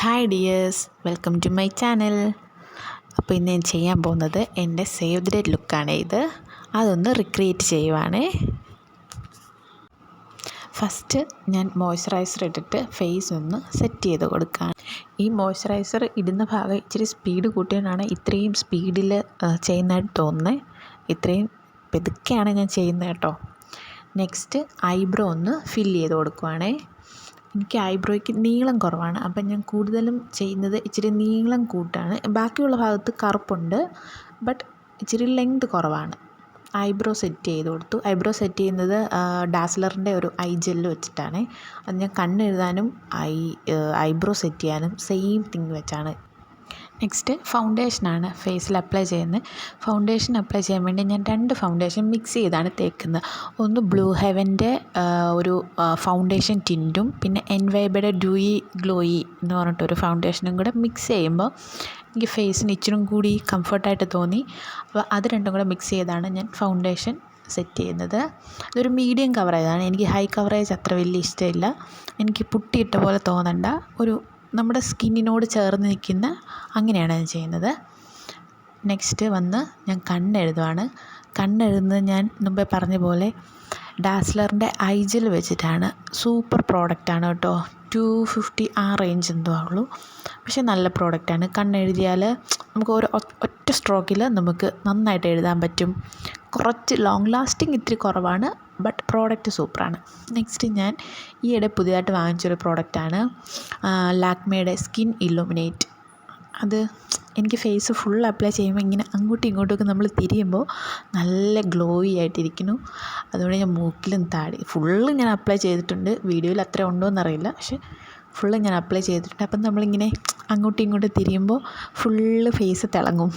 Hi dears, welcome to my channel. അപ്പോൾ ഇന്ന് ഞാൻ ചെയ്യാൻ പോകുന്നത് എൻ്റെ സേവ് ദ ഡേറ്റ് ലുക്കാണ്. അതൊന്ന് റിക്രിയേറ്റ് ചെയ്യുവാണ്. ഫസ്റ്റ് ഞാൻ മോയ്സ്ചറൈസർ ഇട്ടിട്ട് ഫേസ് ഒന്ന് സെറ്റ് ചെയ്ത് കൊടുക്കുകയാണ്. ഈ മോയ്സ്ചറൈസർ ഇടുന്ന ഭാഗം ഇച്ചിരി സ്പീഡ് കൂട്ടിയാണ് ഇത്രയും സ്പീഡിൽ ചെയ്യുന്നതായിട്ട് തോന്നുന്നത്. ഇത്രയും പെതുക്കെയാണ് ഞാൻ ചെയ്യുന്നത് കേട്ടോ. നെക്സ്റ്റ് ഐബ്രോ ഒന്ന് ഫില്ല് ചെയ്ത് കൊടുക്കുവാണേ. എനിക്ക് ഐബ്രോയ്ക്ക് നീളം കുറവാണ്, അപ്പം ഞാൻ കൂടുതലും ചെയ്യുന്നത് ഇച്ചിരി നീളം കൂട്ടാണ്. ബാക്കിയുള്ള ഭാഗത്ത് കറുപ്പുണ്ട്, ബട്ട് ഇച്ചിരി ലെങ്ത് കുറവാണ്. ഐബ്രോ സെറ്റ് ചെയ്ത് കൊടുത്തു. ഐബ്രോ സെറ്റ് ചെയ്യുന്നത് ഡാസ്ലറിൻ്റെ ഒരു ഐ ജെല്ല് വെച്ചിട്ടാണ്. അത് ഞാൻ കണ്ണെഴുതാനും ഐബ്രോ സെറ്റ് ചെയ്യാനും സെയിം തിങ് വെച്ചാണ്. നെക്സ്റ്റ് ഫൗണ്ടേഷനാണ് ഫേസിൽ അപ്ലൈ ചെയ്യുന്നത്. ഫൗണ്ടേഷൻ അപ്ലൈ ചെയ്യാൻ വേണ്ടി ഞാൻ 2 ഫൗണ്ടേഷൻ മിക്സ് ചെയ്താണ് തേക്കുന്നത്. ഒന്ന് ബ്ലൂ ഹെവൻ്റെ ഒരു ഫൗണ്ടേഷൻ ടിൻറ്റും പിന്നെ എൻവൈബയുടെ ഡ്യൂയി ഗ്ലോയി എന്ന് പറഞ്ഞിട്ടൊരു ഫൗണ്ടേഷനും കൂടെ മിക്സ് ചെയ്യുമ്പോൾ എനിക്ക് ഫേസിന് ഇച്ചിരി കൂടി കംഫർട്ടായിട്ട് തോന്നി. അപ്പോൾ അത് രണ്ടും കൂടെ മിക്സ് ചെയ്താണ് ഞാൻ ഫൗണ്ടേഷൻ സെറ്റ് ചെയ്യുന്നത്. ഇതൊരു മീഡിയം കവറേജാണ്. എനിക്ക് ഹൈ കവറേജ് അത്ര വലിയ ഇഷ്ടമില്ല. എനിക്ക് പുട്ടിയിട്ട പോലെ തോന്നണ്ട, ഒരു നമ്മുടെ സ്കിന്നിനോട് ചേർന്ന് നിൽക്കുന്ന അങ്ങനെയാണ് ഞാൻ ചെയ്യുന്നത്. നെക്സ്റ്റ് വന്ന് ഞാൻ കണ്ണെഴുതുവാണ്. കണ്ണെഴുതുന്നത് ഞാൻ മുമ്പേ പറഞ്ഞ പോലെ ഡാസ്ലറിൻ്റെ ഐ ജെൽ വെച്ചിട്ടാണ്. സൂപ്പർ പ്രോഡക്റ്റാണ് കേട്ടോ. 250 ആ റേഞ്ച് എന്തോ ഉള്ളൂ, പക്ഷേ നല്ല പ്രോഡക്റ്റാണ്. കണ്ണെഴുതിയാൽ നമുക്ക് ഒറ്റ സ്ട്രോക്കിൽ നമുക്ക് നന്നായിട്ട് എഴുതാൻ പറ്റും. കുറച്ച് ലോങ് ലാസ്റ്റിംഗ് ഇത്തിരി കുറവാണ്, ബട്ട് പ്രോഡക്റ്റ് സൂപ്പറാണ്. നെക്സ്റ്റ് ഞാൻ ഈയിടെ പുതിയതായിട്ട് വാങ്ങിച്ചൊരു പ്രോഡക്റ്റാണ് ലാക്മേയുടെ സ്കിൻ ഇല്ലുമിനേറ്റ്. അത് എനിക്ക് ഫേസ് ഫുൾ അപ്ലൈ ചെയ്യുമ്പോൾ ഇങ്ങനെ അങ്ങോട്ടും ഇങ്ങോട്ടുമൊക്കെ നമ്മൾ തിരിയുമ്പോൾ നല്ല ഗ്ലോയി ആയിട്ടിരിക്കുന്നു. അതുകൊണ്ട് ഞാൻ മൂക്കിലും താടി ഫുള്ള് ഞാൻ അപ്ലൈ ചെയ്തിട്ടുണ്ട്. വീഡിയോയിൽ അത്ര ഉണ്ടോ എന്നറിയില്ല, പക്ഷേ ഫുള്ള് ഞാൻ അപ്ലൈ ചെയ്തിട്ടുണ്ട്. അപ്പം നമ്മളിങ്ങനെ അങ്ങോട്ടും ഇങ്ങോട്ടും തിരിയുമ്പോൾ ഫുള്ള് ഫേസ് തിളങ്ങും.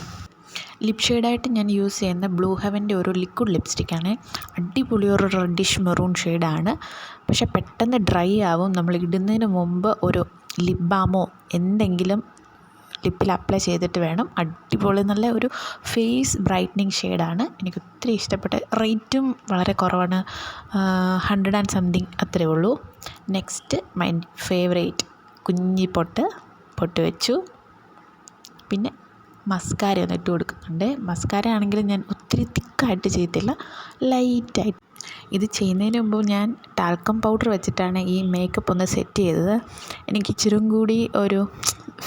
ലിപ് ഷെയ്ഡായിട്ട് ഞാൻ യൂസ് ചെയ്യുന്ന ബ്ലൂ ഹെവൻ്റെ ഒരു ലിക്വിഡ് ലിപ്സ്റ്റിക്കാണ്. അടിപൊളി ഒരു റെഡിഷ് മെറൂൺ ഷെയ്ഡാണ്, പക്ഷെ പെട്ടെന്ന് ഡ്രൈ ആവും. നമ്മൾ ഇടുന്നതിന് മുമ്പ് ഒരു ലിപ് ബാമോ എന്തെങ്കിലും ലിപ്പിൽ അപ്ലൈ ചെയ്തിട്ട് വേണം. അടിപൊളി നല്ല ഒരു ഫേസ് ബ്രൈറ്റനിങ് ഷെയ്ഡാണ്. എനിക്ക് ഒത്തിരി ഇഷ്ടപ്പെട്ട. റേറ്റും വളരെ കുറവാണ്, 100 and something അത്രയേ ഉള്ളൂ. നെക്സ്റ്റ് മൈ ഫേവറേറ്റ് കുഞ്ഞി പൊട്ട് വെച്ചു. പിന്നെ മസ്കാര ഒന്ന് ഇട്ട് കൊടുക്കുന്നുണ്ട്. മസ്കാര ആണെങ്കിലും ഞാൻ ഒത്തിരി തിക്കായിട്ട് ചെയ്യത്തില്ല, ലൈറ്റായിട്ട്. ഇത് ചെയ്യുന്നതിന് മുമ്പ് ഞാൻ ടാൽക്കം പൗഡർ വെച്ചിട്ടാണ് ഈ മേക്കപ്പ് ഒന്ന് സെറ്റ് ചെയ്തത്. എനിക്ക് ഇച്ചിരി കൂടി ഒരു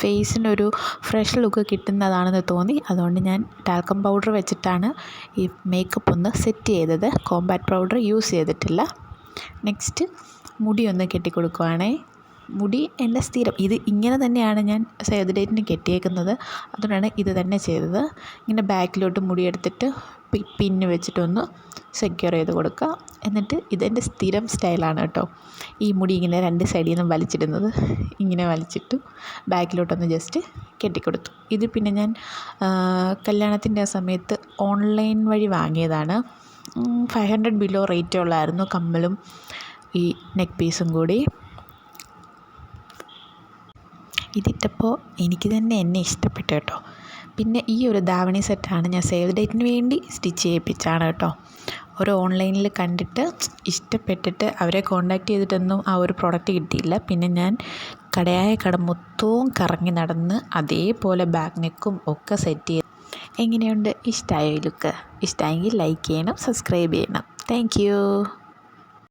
ഫേസിനൊരു ഫ്രഷ് ലുക്ക് കിട്ടുന്നതാണെന്ന് തോന്നി. അതുകൊണ്ട് ഞാൻ ടാൽക്കം പൗഡർ വെച്ചിട്ടാണ് ഈ മേക്കപ്പ് ഒന്ന് സെറ്റ് ചെയ്തത്. കോമ്പാക്ട് പൗഡർ യൂസ് ചെയ്തിട്ടില്ല. നെക്സ്റ്റ് മുടി ഒന്ന് കെട്ടിക്കൊടുക്കുവാണേ. മുടി എൻ്റെ സ്ഥിരം ഇത് ഇങ്ങനെ തന്നെയാണ് ഞാൻ സേവ് ദ ഡേറ്റിന് കെട്ടിയേക്കുന്നത്. അതുകൊണ്ടാണ് ഇത് തന്നെ ചെയ്തത്. ഇങ്ങനെ ബാക്കിലോട്ട് മുടിയെടുത്തിട്ട് പിന്ന് വെച്ചിട്ടൊന്ന് സെക്യൂർ ചെയ്ത് കൊടുക്കുക. എന്നിട്ട് ഇതെൻ്റെ സ്ഥിരം സ്റ്റൈലാണ് കേട്ടോ. ഈ മുടി ഇങ്ങനെ 2 സൈഡിൽ നിന്നും വലിച്ചിടുന്നത്. ഇങ്ങനെ വലിച്ചിട്ടു ബാക്കിലോട്ടൊന്ന് ജസ്റ്റ് കെട്ടിക്കൊടുത്തു. ഇത് പിന്നെ ഞാൻ കല്യാണത്തിൻ്റെ ആ സമയത്ത് ഓൺലൈൻ വഴി വാങ്ങിയതാണ്. 500 ബിലോ റേറ്റേ ഉള്ളായിരുന്നു കമ്മലും ഈ നെക്ക് പീസും കൂടി. ഇതിട്ടപ്പോൾ എനിക്ക് തന്നെ എന്നെ ഇഷ്ടപ്പെട്ടു കേട്ടോ. പിന്നെ ഈ ഒരു ധാവണി സെറ്റാണ് ഞാൻ സേവ് ദ ഡേറ്റിന് വേണ്ടി സ്റ്റിച്ച് ചെയ്യിപ്പിച്ചാണ് കേട്ടോ. ഒരു ഓൺലൈനിൽ കണ്ടിട്ട് ഇഷ്ടപ്പെട്ടിട്ട് അവരെ കോൺടാക്റ്റ് ചെയ്തിട്ടൊന്നും ആ ഒരു പ്രോഡക്റ്റ് കിട്ടിയില്ല. പിന്നെ ഞാൻ കട മൊത്തവും കറങ്ങി നടന്ന് അതേപോലെ ബാക്ക് നെക്കും ഒക്കെ സെറ്റ് ചെയ്ത്. എങ്ങനെയുണ്ട്? ഇഷ്ടമായോ ഈ ലുക്ക്? ഇഷ്ടമായെങ്കിൽ ലൈക്ക് ചെയ്യണം, സബ്സ്ക്രൈബ് ചെയ്യണം. Thank you.